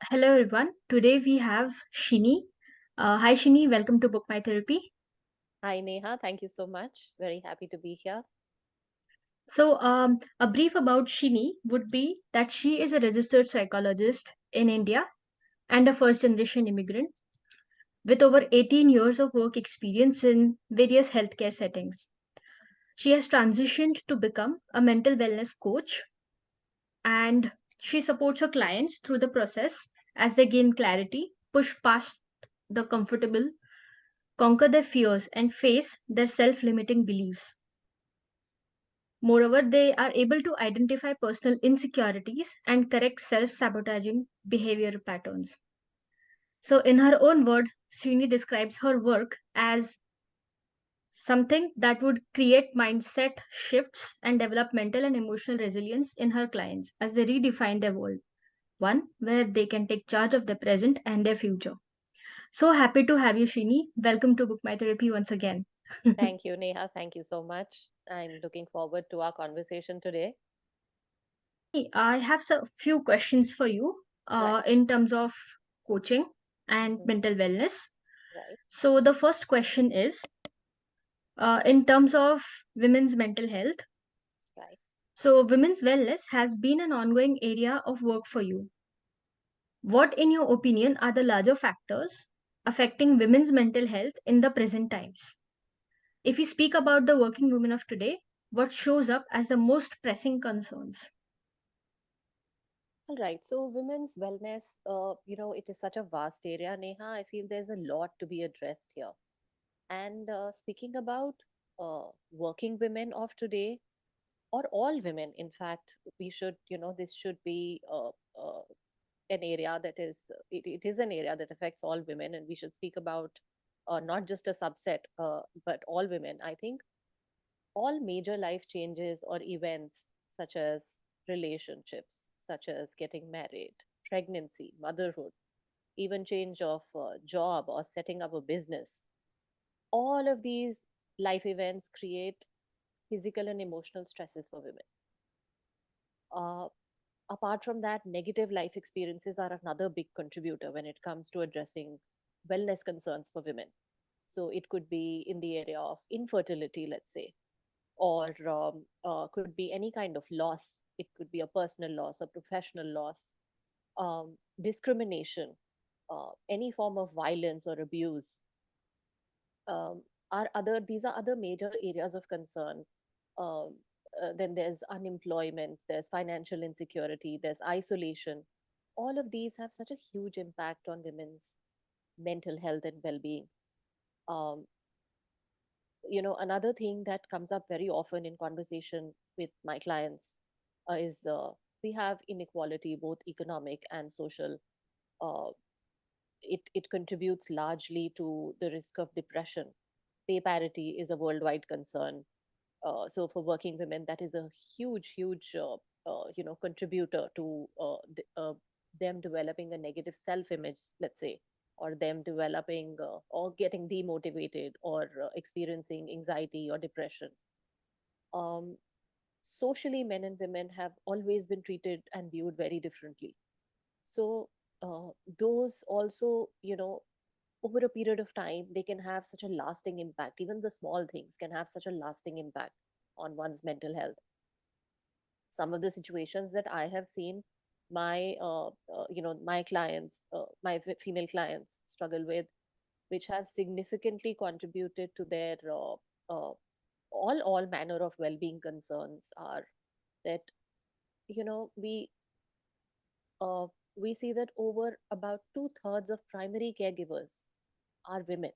Hello everyone. Today we have Shini. Hi Shini, welcome to Book My Therapy. Hi, Neha. Thank you so much. Very happy to be here. A brief about Shini would be that she is a registered psychologist in India and a first generation immigrant with over 18 years of work experience in various healthcare settings. She has transitioned to become a mental wellness coach, and she supports her clients through the process as they gain clarity, push past the comfortable, conquer their fears, and face their self limiting beliefs. Moreover, they are able to identify personal insecurities and correct self sabotaging behavior patterns. So, in her own words, Srini describes her work as something that would create mindset shifts and develop mental and emotional resilience in her clients as they redefine their world, one where they can take charge of their present and their future. So happy to have you, Shini. Welcome to Book My Therapy once again. Thank you, Neha. Thank you so much. I'm looking forward to our conversation today. I have a few questions for you Right. in terms of coaching and Hmm. mental wellness. Right. So, the first question is in terms of women's mental health. Right. So, women's wellness has been an ongoing area of work for you. What, in your opinion, are the larger factors affecting women's mental health in the present times? If we speak about the working women of today, what shows up as the most pressing concerns? All right. So, women's wellness, it is such a vast area, Neha. I feel there's a lot to be addressed here. And speaking about working women of today, or all women, in fact, this should be an area that it is an area that affects all women, and we should speak about not just a subset, but all women. I think all major life changes or events, such as relationships, such as getting married, pregnancy, motherhood, even change of job or setting up a business, all of these life events create physical and emotional stresses for women. uh, Apart from that, negative life experiences are another big contributor when it comes to addressing wellness concerns for women. So it could be in the area of infertility, let's say, or could be any kind of loss. It could be a personal loss, a professional loss, discrimination, any form of violence or abuse. Are other These are other major areas of concern. Um, then there's unemployment, there's financial insecurity, there's isolation. All of these have such a huge impact on women's mental health and well-being. Um, Another thing that comes up very often in conversation with my clients is we have inequality, both economic and social. uh, it contributes largely to the risk of depression. Pay parity is a worldwide concern. So for working women, that is a huge contributor to them developing a negative self-image, let's say, or them developing or getting demotivated, or experiencing anxiety or depression. um, Socially, men and women have always been treated and viewed very differently. So uh, those also, over a period of time, they can have such a lasting impact. Even the small things can have such a lasting impact on one's mental health. Some of the situations that I have seen my clients, female clients struggle with, which have significantly contributed to their all manner of well-being concerns, are that you know uh, we see that over about two-thirds of primary caregivers are women.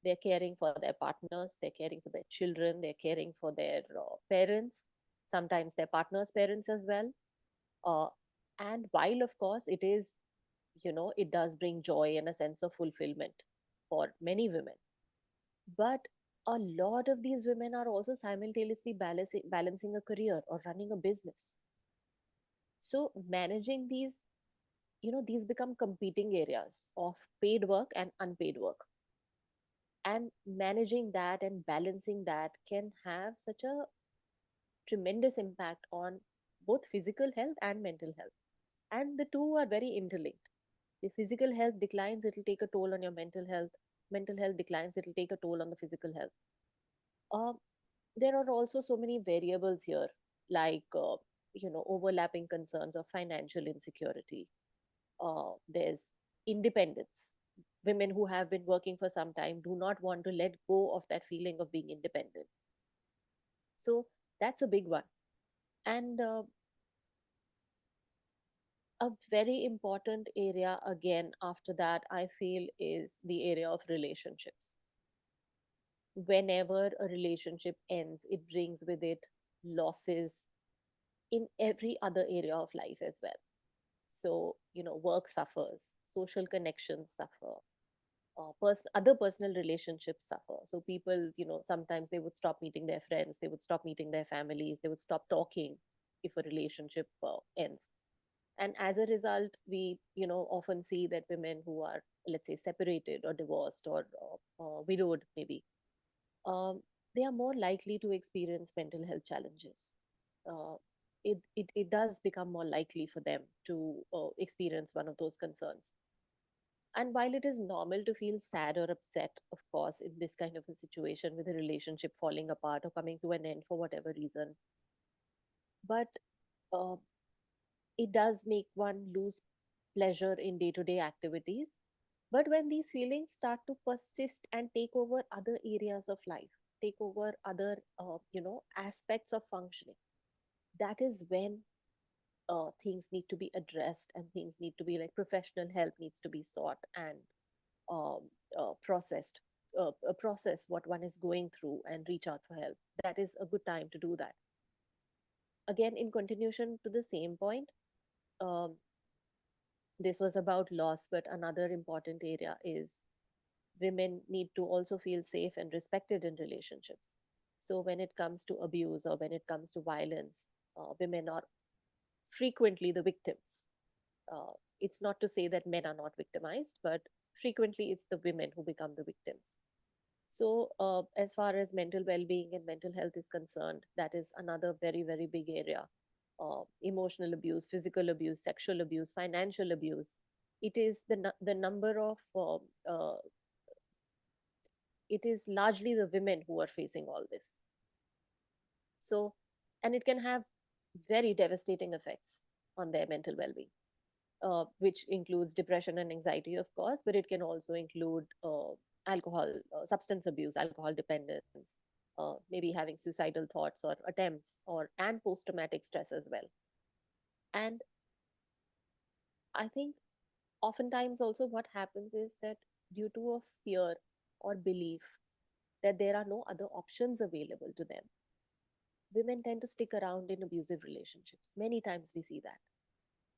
They're caring for their partners, they're caring for their children, they're caring for their parents, sometimes their partner's parents as well. uh, and while of course it does bring joy and a sense of fulfillment for many women, but a lot of these women are also simultaneously balancing a career or running a business. So managing these become competing areas of paid work and unpaid work, and managing that and balancing that can have such a tremendous impact on both physical health and mental health. And the two are very interlinked. If physical health declines, it'll take a toll on your mental health. Mental health declines, it'll take a toll on the physical health. Um, there are also so many variables here, like overlapping concerns of financial insecurity. There's independence. Women who have been working for some time do not want to let go of that feeling of being independent. So that's a big one. And a very important area, again, after that, I feel, is the area of relationships. Whenever a relationship ends, it brings with it losses in every other area of life as well. So, work suffers, social connections suffer, other personal relationships suffer. So people, sometimes they would stop meeting their friends, they would stop meeting their families, they would stop talking if a relationship ends. And as a result, we, often see that women who are, let's say, separated or divorced or widowed, maybe, um, they are more likely to experience mental health challenges. Uh, it does become more likely for them to experience one of those concerns. And while it is normal to feel sad or upset, of course, in this kind of a situation with a relationship falling apart or coming to an end for whatever reason, but uh, it does make one lose pleasure in day to day activities. But when these feelings start to persist and take over other areas of life, take over other, aspects of functioning, that is when things need to be addressed, and things need to be, like, professional help needs to be sought and um, process what one is going through and reach out for help. That is a good time to do that. Again, in continuation to the same point, um, this was about loss, but another important area is women need to also feel safe and respected in relationships. So when it comes to abuse or when it comes to violence, women are frequently the victims. uh, it's not to say that men are not victimized, but frequently it's the women who become the victims. So, as far as mental well being and mental health is concerned, that is another very, very big area. Emotional abuse, physical abuse, sexual abuse, financial abuse. It is the number of, it is largely the women who are facing all this. So, and it can have very devastating effects on their mental well being, which includes depression and anxiety, of course, but it can also include substance abuse, alcohol dependence, maybe having suicidal thoughts or attempts, and post traumatic stress as well. And I think oftentimes also what happens is that, due to a fear or belief that there are no other options available to them, women tend to stick around in abusive relationships. Many times we see that,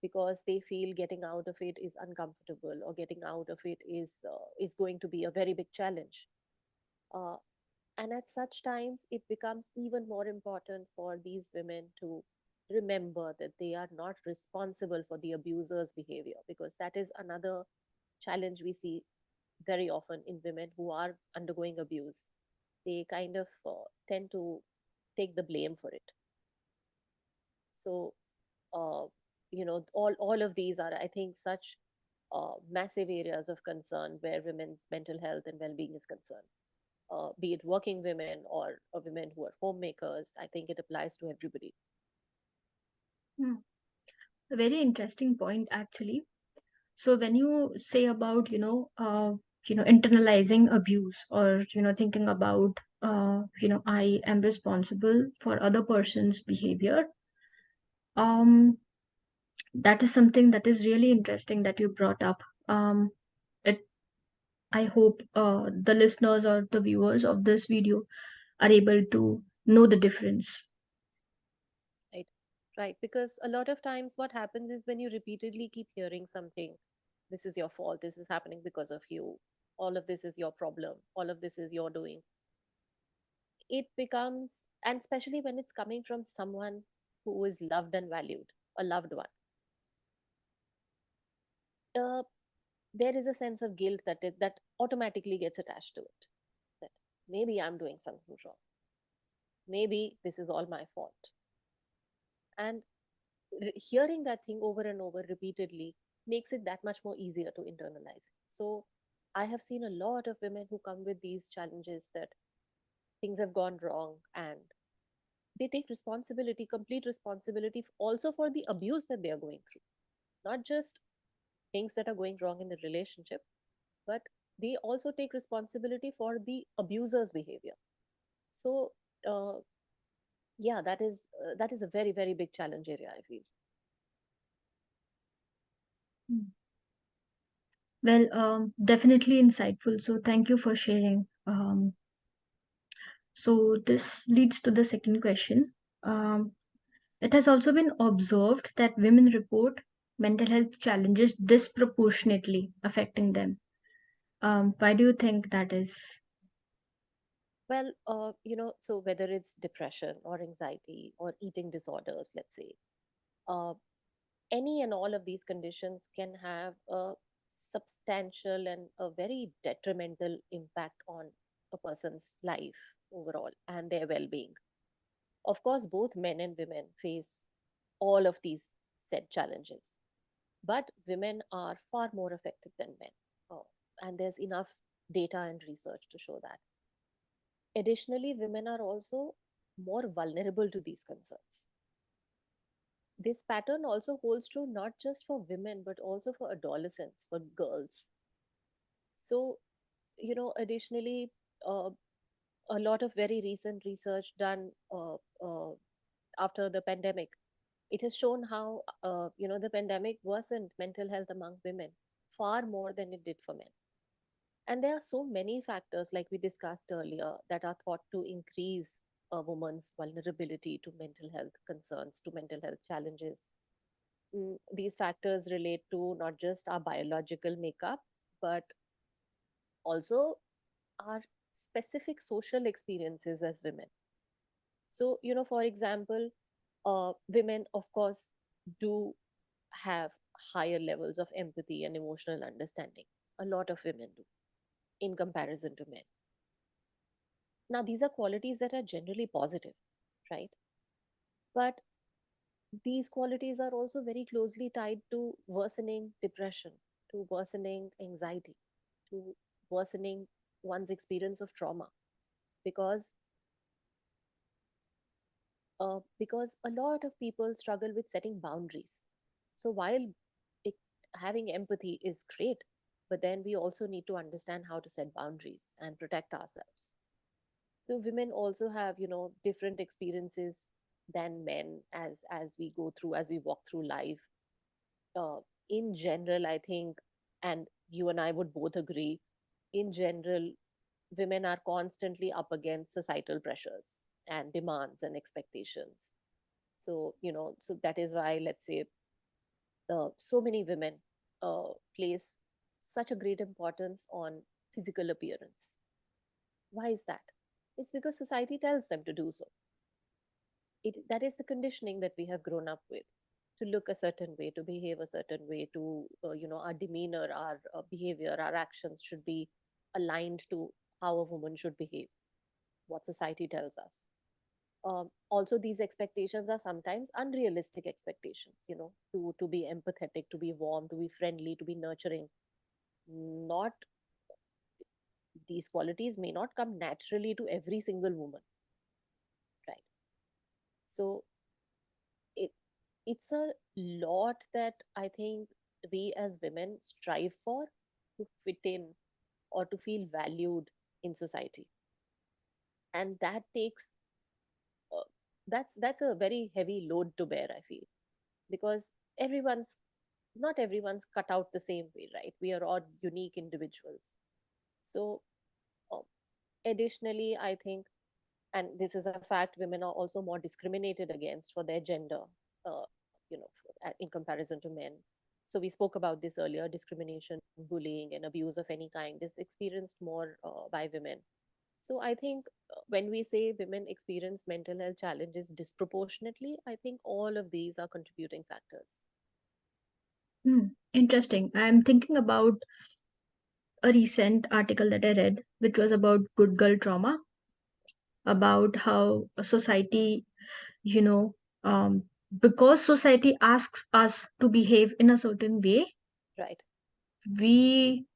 because they feel getting out of it is uncomfortable, or getting out of it is going to be a very big challenge. uh, and at such times it becomes even more important for these women to remember that they are not responsible for the abuser's behavior, because that is another challenge we see very often in women who are undergoing abuse. They kind of tend to take the blame for it. So, uh, all of these are, I think, such massive areas of concern where women's mental health and well-being is concerned. Be it working women or women who are homemakers, I think it applies to everybody. Hmm. A very interesting point, actually. So when you say about, internalizing abuse, or, thinking about, I am responsible for other person's behavior, um, that is something that is really interesting that you brought up. It, I hope the listeners or the viewers of this video are able to know the difference. Right. Right. Because a lot of times what happens is, when you repeatedly keep hearing something, this is your fault, this is happening because of you, all of this is your problem, all of this is your doing, it becomes, and especially when it's coming from someone who is loved and valued, a loved one, uh, there is a sense of guilt that automatically gets attached to it. That maybe I'm doing something wrong. Maybe this is all my fault. And hearing that thing over and over repeatedly makes it that much more easier to internalize it. So I have seen a lot of women who come with these challenges that things have gone wrong, and they take responsibility, complete responsibility, also for the abuse that they are going through, not just things that are going wrong in the relationship, but they also take responsibility for the abuser's behavior. So uh, yeah, that is a very, very big challenge area, I feel. Mm. Well, definitely insightful. So thank you for sharing. So this leads to the second question. Um, it has also been observed that women report mental health challenges disproportionately affecting them. Why do you think that is? Well, so whether it's depression or anxiety or eating disorders, let's say, uh, any and all of these conditions can have a substantial and a very detrimental impact on a person's life overall and their well-being. Of course, both men and women face all of these said challenges, but women are far more affected than men. Oh, and there's enough data and research to show that. Additionally, women are also more vulnerable to these concerns. This pattern also holds true not just for women, but also for adolescents, for girls. So, additionally, uh, a lot of very recent research done after the pandemic, it has shown how, the pandemic worsened mental health among women far more than it did for men. And there are so many factors, like we discussed earlier, that are thought to increase a woman's vulnerability to mental health concerns, to mental health challenges. These factors relate to not just our biological makeup, but also our specific social experiences as women. So, for example, women, of course, do have higher levels of empathy and emotional understanding. A lot of women do in comparison to men. Now, these are qualities that are generally positive, right? But these qualities are also very closely tied to worsening depression, to worsening anxiety, to worsening one's experience of trauma, because because a lot of people struggle with setting boundaries. So while it, having empathy is great, but then we also need to understand how to set boundaries and protect ourselves. So women also have, different experiences than men as we go through, as we walk through life. uh, in general, I think, and you and I would both agree, in general, women are constantly up against societal pressures and demands and expectations. So, so that is why, let's say, so many women place such a great importance on physical appearance. Why is that? It's because society tells them to do so. That is the conditioning that we have grown up with, to look a certain way, to behave a certain way, to our demeanor, our behavior, our actions should be aligned to how a woman should behave, what society tells us. Also, these expectations are sometimes unrealistic expectations, to be empathetic, to be warm, to be friendly, to be nurturing. Not These qualities may not come naturally to every single woman, right? So it it's a lot that I think we as women strive for, to fit in or to feel valued in society, and that takes uh, that's a very heavy load to bear, I feel, because everyone's not everyone's cut out the same way, right? We are all unique individuals. So uh, additionally, I think, and this is a fact, women are also more discriminated against for their gender, in comparison to men. So we spoke about this earlier: discrimination, bullying, and abuse of any kind is experienced more by women. So I think when we say women experience mental health challenges disproportionately, I think all of these are contributing factors. Interesting. I'm thinking about a recent article that I read, which was about good girl trauma, about how a society, you know, um, because society asks us to behave in a certain way, Right. we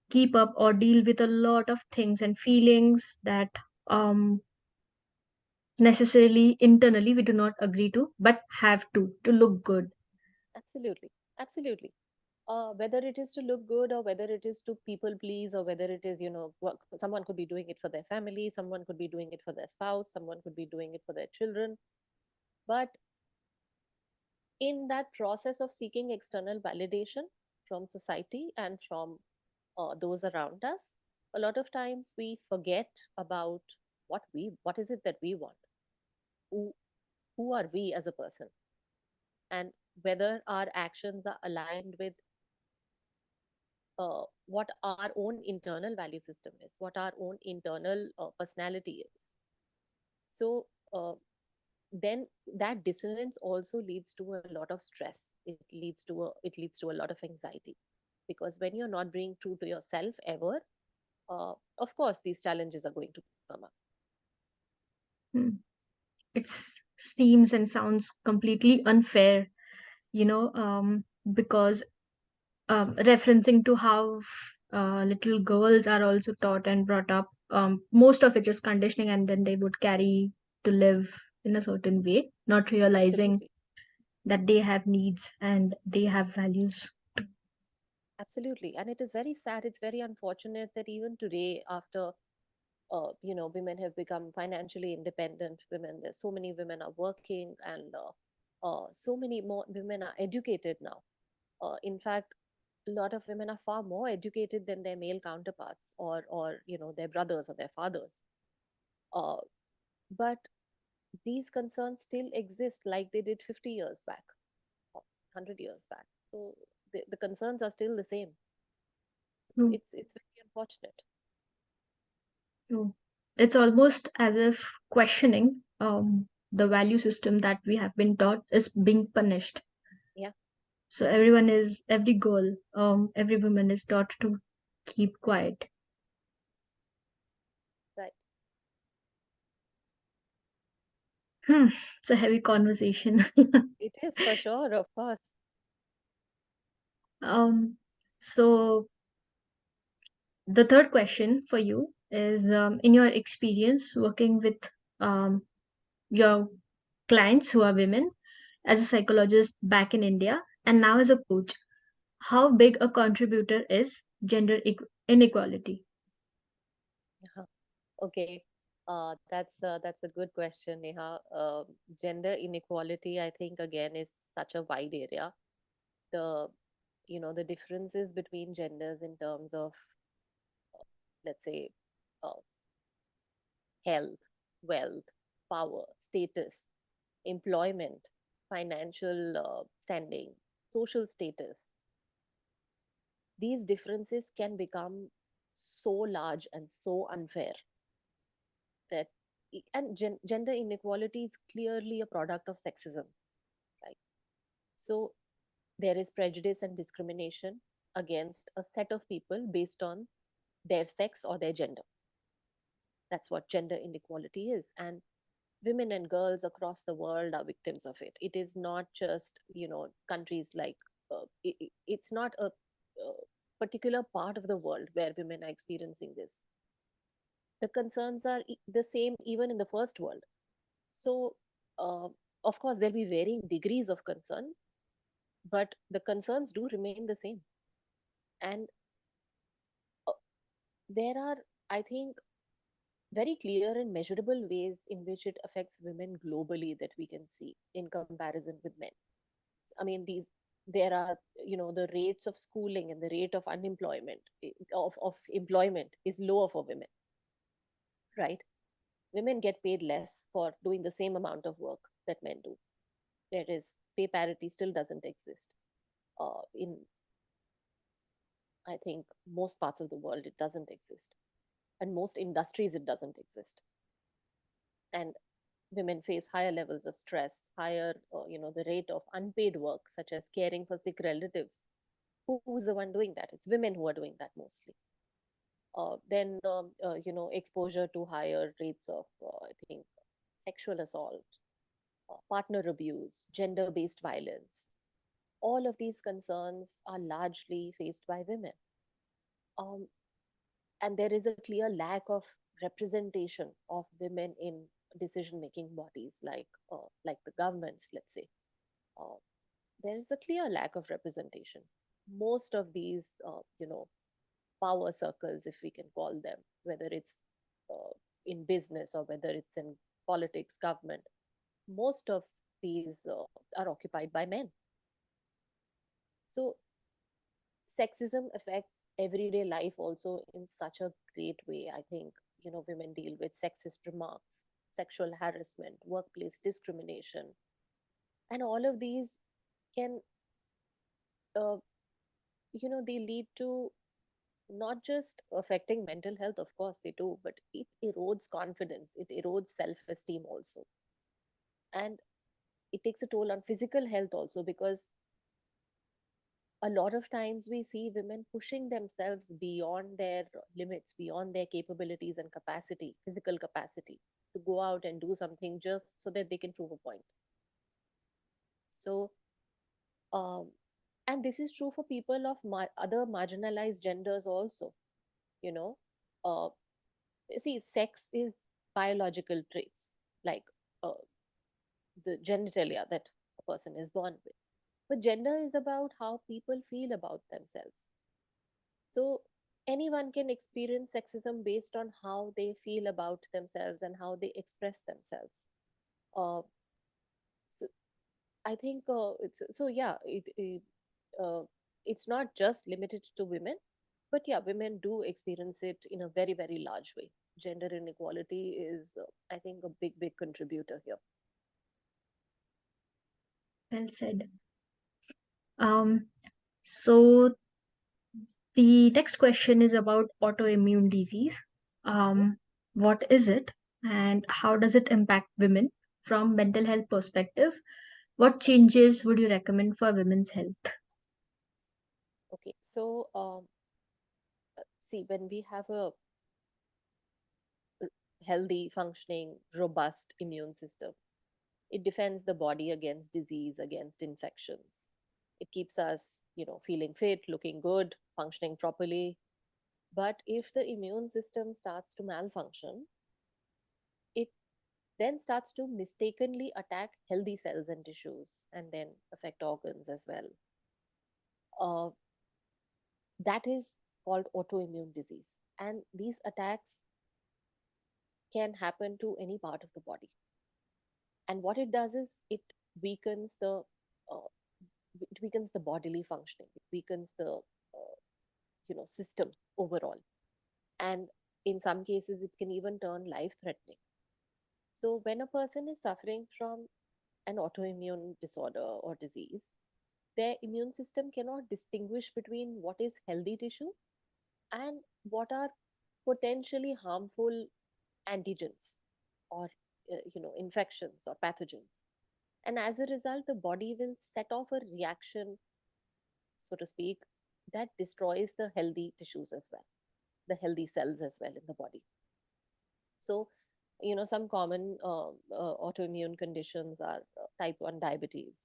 keep up or deal with a lot of things and feelings that um, necessarily internally we do not agree to, but have to look good. Absolutely. Absolutely. Whether it is to look good, or whether it is to people please, or whether it is, work, someone could be doing it for their family, someone could be doing it for their spouse, someone could be doing it for their children. But in that process of seeking external validation from society and from those around us, a lot of times we forget about what is it that we want, who who are we as a person, and whether our actions are aligned with what our own internal value system is, what our own internal personality is. So then that dissonance also leads to a lot of stress. It leads to a lot of anxiety, because when you're not being true to yourself ever, of course these challenges are going to come up. Hmm. It seems and sounds completely unfair, because referencing to how little girls are also taught and brought up, most of it is conditioning, and then they would carry to live in a certain way, not realizing Absolutely. that they have needs and they have values. Absolutely. And it is very sad, it's very unfortunate that even today, after women have become financially independent women, there's so many women are working, and so many more women are educated now. In fact, a lot of women are far more educated than their male counterparts, or their brothers or their fathers. uh, but these concerns still exist like they did 50 years back, or 100 years back. So the concerns are still the same. True, It's very unfortunate. true. It's almost as if questioning the value system that we have been taught is being punished. Yeah. So every girl, every woman is taught to keep quiet. Right. Hmm, it's a heavy conversation. It is, for sure, of course. um, so the third question for you is, in your experience working with um, your clients who are women, as a psychologist back in India and now as a coach, how big a contributor is inequality? Okay, that's a good question, Neha. Gender inequality, I think, again, is such a wide area. The the differences between genders in terms of, let's say, uh, health, wealth, power, status, employment, financial standing, social status. These differences can become so large and so unfair that, and gender inequality is clearly a product of sexism, right? So there is prejudice and discrimination against a set of people based on their sex or their gender. That's what gender inequality is. And women and girls across the world are victims of it. It is not just, countries like, it's not a particular part of the world where women are experiencing this. The concerns are the same even in the first world. So, uh, of course, there'll be varying degrees of concern, but the concerns do remain the same. And uh, there are, I think, very clear and measurable ways in which it affects women globally that we can see in comparison with men. I mean, there are, the rates of schooling and the rate of unemployment, of employment is lower for women, right? Women get paid less for doing the same amount of work that men do. There is pay parity still doesn't exist. In, I think, most parts of the world, it doesn't exist, and most industries it doesn't exist. And women face higher levels of stress, higher, the rate of unpaid work, such as caring for sick relatives. Who's the one doing that? It's women who are doing that mostly. Then, exposure to higher rates of, I think, sexual assault, partner abuse, gender based violence. All of these concerns are largely faced by women. Um, and there is a clear lack of representation of women in decision making bodies like the governments, let's say. Uh, there is a clear lack of representation. Most of these, power circles, if we can call them, whether it's uh, in business or whether it's in politics, government, most of these are occupied by men. So sexism affects everyday life also in such a great way. I think, women deal with sexist remarks, sexual harassment, workplace discrimination, and all of these can, uh, they lead to not just affecting mental health, of course they do, but it erodes confidence, it erodes self esteem also. And it takes a toll on physical health also, because a lot of times we see women pushing themselves beyond their limits, beyond their capabilities and capacity, physical capacity, to go out and do something just so that they can prove a point. So, um, and this is true for people of other marginalized genders also. You know, uh, see, sex is biological traits like uh, the genitalia that a person is born with. But gender is about how people feel about themselves. So anyone can experience sexism based on how they feel about themselves and how they express themselves. Uh, so I think it's so yeah. Uh, it's not just limited to women, but yeah, women do experience it in a very very large way. Gender inequality is, I think, a big contributor here. Well said. Um, so the next question is about autoimmune disease. Mhm. Um, what is it and how does it impact women from mental health perspective? What changes would you recommend for women's health? Okay, so see, when we have a healthy, functioning, robust immune system, it defends the body against disease, against infections. It keeps us, feeling fit, looking good, functioning properly. But if the immune system starts to malfunction, it then starts to mistakenly attack healthy cells and tissues and then affect organs as well. Uh, that is called autoimmune disease. And these attacks can happen to any part of the body. And what it does is weakens the uh, it weakens the bodily functioning. It weakens the system overall, and in some cases it can even turn life threatening. So when a person is suffering from an autoimmune disorder or disease, their immune system cannot distinguish between what is healthy tissue and what are potentially harmful antigens or infections or pathogens. And as a result, the body will set off a reaction, so to speak, that destroys the healthy tissues as well, the healthy cells as well in the body. So, some common autoimmune conditions are type 1 diabetes,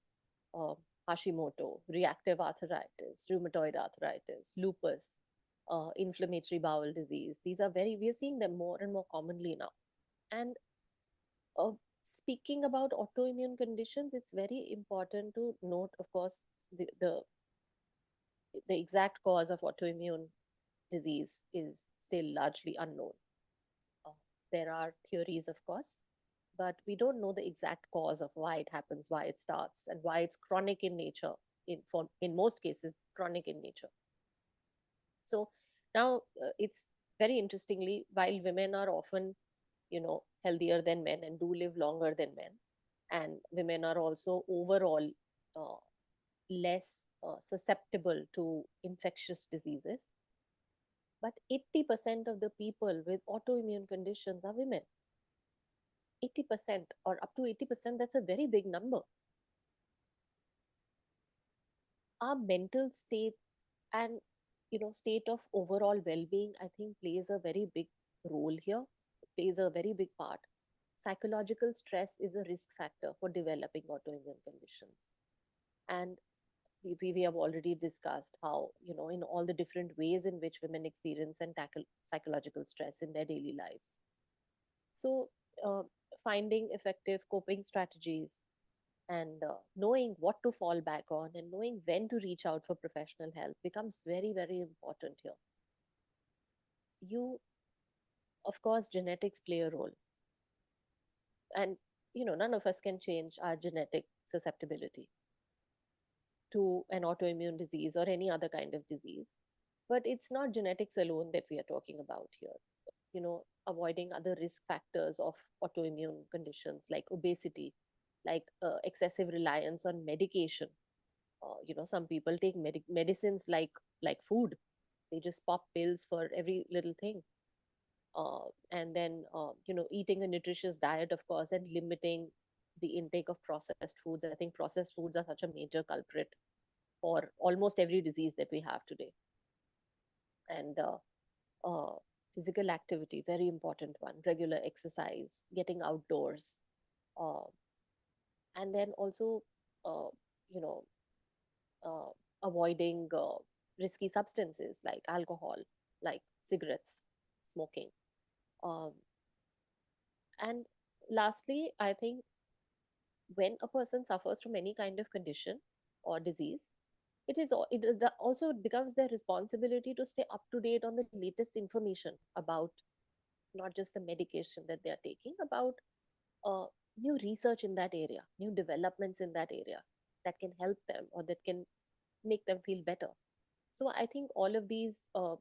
uh, Hashimoto, reactive arthritis, rheumatoid arthritis, lupus, inflammatory bowel disease. These are we are seeing them more and more commonly now. And uh, speaking about autoimmune conditions, it's very important to note, of course, the exact cause of autoimmune disease is still largely unknown. Uh, there are theories, of course, but we don't know the exact cause of why it happens, why it starts, and why it's chronic in nature. In most cases, chronic in nature. So now it's very interestingly, while women are often, healthier than men and do live longer than men, and women are also overall uh, less susceptible to infectious diseases, but 80% of the people with autoimmune conditions are women. 80% or up to 80%, that's a very big number. Our mental state and state of overall well-being, I think, plays a very big role here, plays a very big part. psychological stress is a risk factor for developing autoimmune conditions. And we have already discussed how, in all the different ways in which women experience and tackle psychological stress in their daily lives. So, uh, finding effective coping strategies and knowing what to fall back on and knowing when to reach out for professional help becomes very, very important here. You, of course, genetics play a role. And, none of us can change our genetic susceptibility to an autoimmune disease or any other kind of disease. But it's not genetics alone that we are talking about here. Avoiding other risk factors of autoimmune conditions like obesity, like excessive reliance on medication. Some people take medicines like food. They just pop pills for every little thing. And then, eating a nutritious diet, of course, and limiting the intake of processed foods. I think processed foods are such a major culprit for almost every disease that we have today. And uh, physical activity, very important one, regular exercise, getting outdoors, uh, and then also, uh, you know, uh, avoiding risky substances like alcohol, like cigarettes, smoking. Um, and lastly, I think when a person suffers from any kind of condition or disease, also becomes their responsibility to stay up to date on the latest information about not just the medication that they are taking, about uh, new research in that area, new developments in that area that can help them or that can make them feel better. So I think all of these are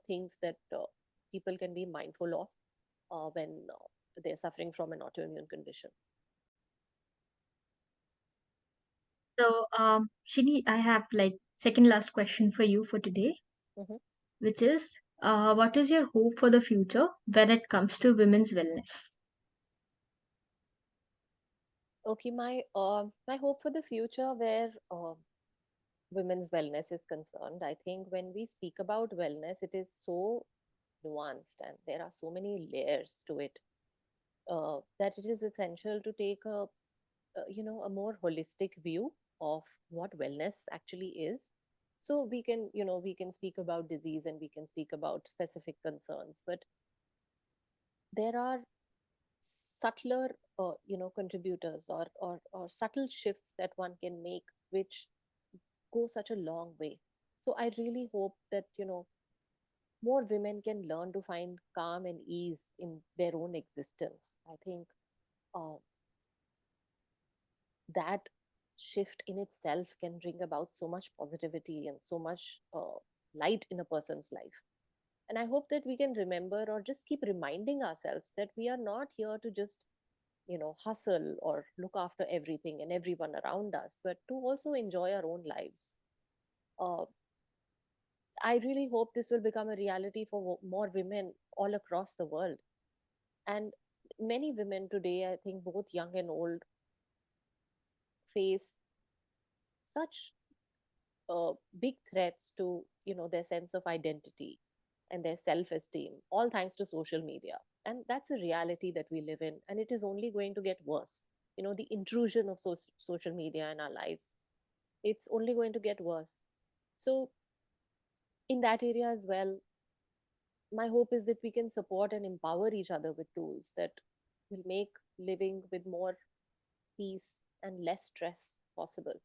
things that people can be mindful of when they're suffering from an autoimmune condition. So, Shini, I have like second last question for you for today, Mhm. which is, what is your hope for the future when it comes to women's wellness? Okay, my hope for the future where women's wellness is concerned, I think when we speak about wellness, it is so nuanced and there are so many layers to it, that it is essential to take a more holistic view of what wellness actually is. So we can speak about disease and we can speak about specific concerns, but there are subtler contributors or subtle shifts that one can make, which go such a long way. So I really hope that more women can learn to find calm and ease in their own existence. I think uh, that shift in itself can bring about so much positivity and so much light in a person's life. And I hope that we can remember or just keep reminding ourselves that we are not here to just hustle or look after everything and everyone around us, but to also enjoy our own lives. uh, I really hope this will become a reality for more women all across the world. And many women today, I think both young and old, face such big threats to their sense of identity and their self-esteem, all thanks to social media. And that's a reality that we live in, and it is only going to get worse. The intrusion of social media in our lives, it's only going to get worse. So in that area as well, my hope is that we can support and empower each other with tools that will make living with more peace and less stress possible.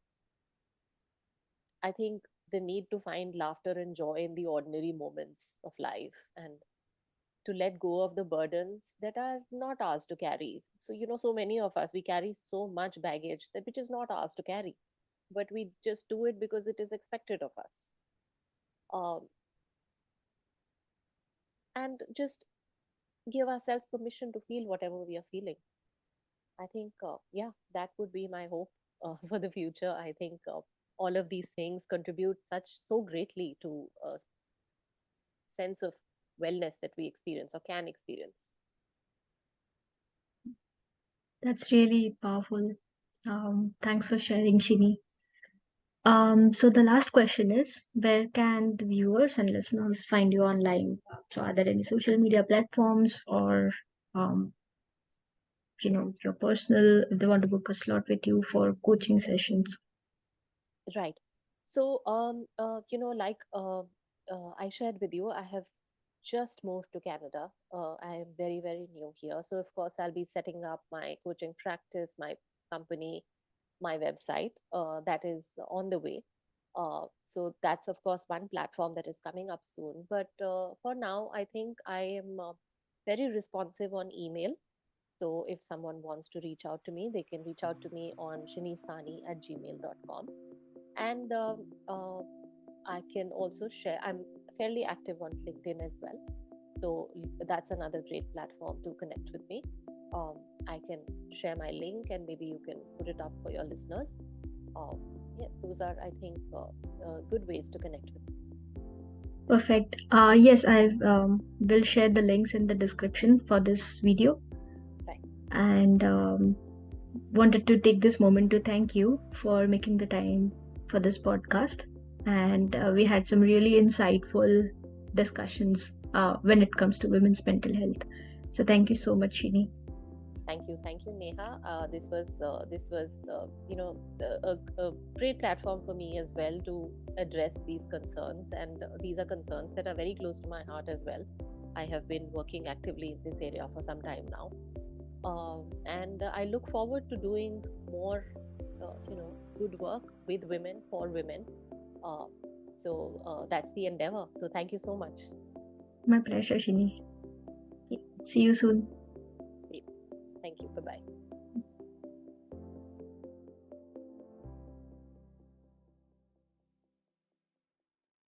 I think the need to find laughter and joy in the ordinary moments of life and to let go of the burdens that are not ours to carry. So, so many of us, we carry so much baggage that which is not ours to carry, but we just do it because it is expected of us. Um, and just give ourselves permission to feel whatever we are feeling. I think, yeah, that would be my hope for the future. I think all of these things contribute so greatly to a sense of wellness that we experience or can experience. That's really powerful. Thanks for sharing, Shini. So the last question is, where can the viewers and listeners find you online? So are there any social media platforms or um, your personal, if they want to book a slot with you for coaching sessions. Right. So, I shared with you, I have just moved to Canada. I am very, very new here. So, of course, I'll be setting up my coaching practice, my company, my website. That is on the way. So, that's, of course, one platform that is coming up soon. But for now, I think I am very responsive on email. So, if someone wants to reach out to me, they can reach out to me on shinisani@gmail.com. And I can also share, I'm fairly active on LinkedIn as well. So that's another great platform to connect with me. um, I can share my link and maybe you can put it up for your listeners. um, yeah, those are, I think, good ways to connect with me. Perfect. Yes, I will share the links in the description for this video. Right. And wanted to take this moment to thank you for making the time for this podcast. And we had some really insightful discussions when it comes to women's mental health. So thank you so much, Shini. Thank you, Neha. This was a great platform for me as well to address these concerns, and these are concerns that are very close to my heart as well. I have been working actively in this area for some time now, and I look forward to doing more, good work with women for women. Uh, so that's the endeavor. So thank you so much. My pleasure, Shini. See you soon.